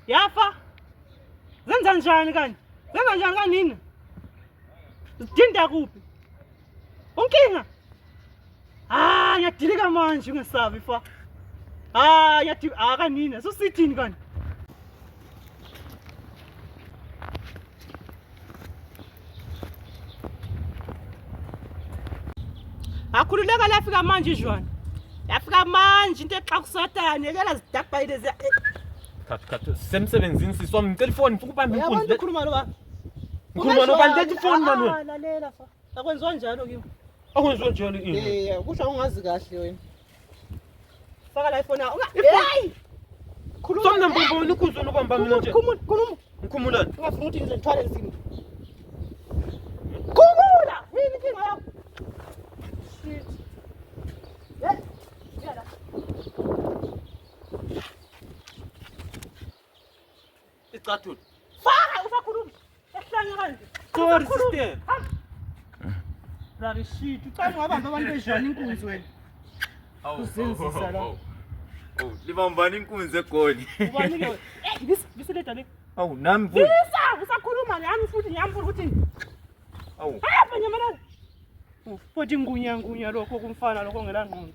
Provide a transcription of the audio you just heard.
Yafa. Zenza njani kanje? Zenza njani kanini? Udinda kuphi? Unkinga? Ngiyadilika manje ungesabi fa. Kanini? Susithini kani? Akhululeka lafika manje Jwana. Yafika manje into exakusatane ekela zidabha ilezi. Khathi semsebenzini siswa ngicela ifoni ngifuna ubamba inkunzi. Yabona ukhuluma lo ba. Ngikhuluma nobani lethi ifoni manje. Lalela fa. Akwenziwa njalo kimi. Akwenziwa njalo ini? Kusho ungazi kahle wena. Faka la ifoni yakho. Hey! Khuluma. Somna mbombo inkunzi nobamba mina nje. Khuluma. Ngikhumulani? Ungafuna ukuthi ngithwale ezini. Khulula. Yini inkinga yakho? Shit. Yala. Icathulo. Faka usakhuluma. Ehlanya kanje. Sorry sister. Rari shit, ucanga wabamba abantu bejana inkunzi wena. Uzenzisa la. Libambani inkunzi egoli. Ubani ke? Bisileta le. Awu nami futhi. Bisa, usakhuluma nami futhi ngiyamfuna ukuthi. Awu. Hamba nyamalala. Futhi ngunya lokho kumfana lokho ngela ngqondo.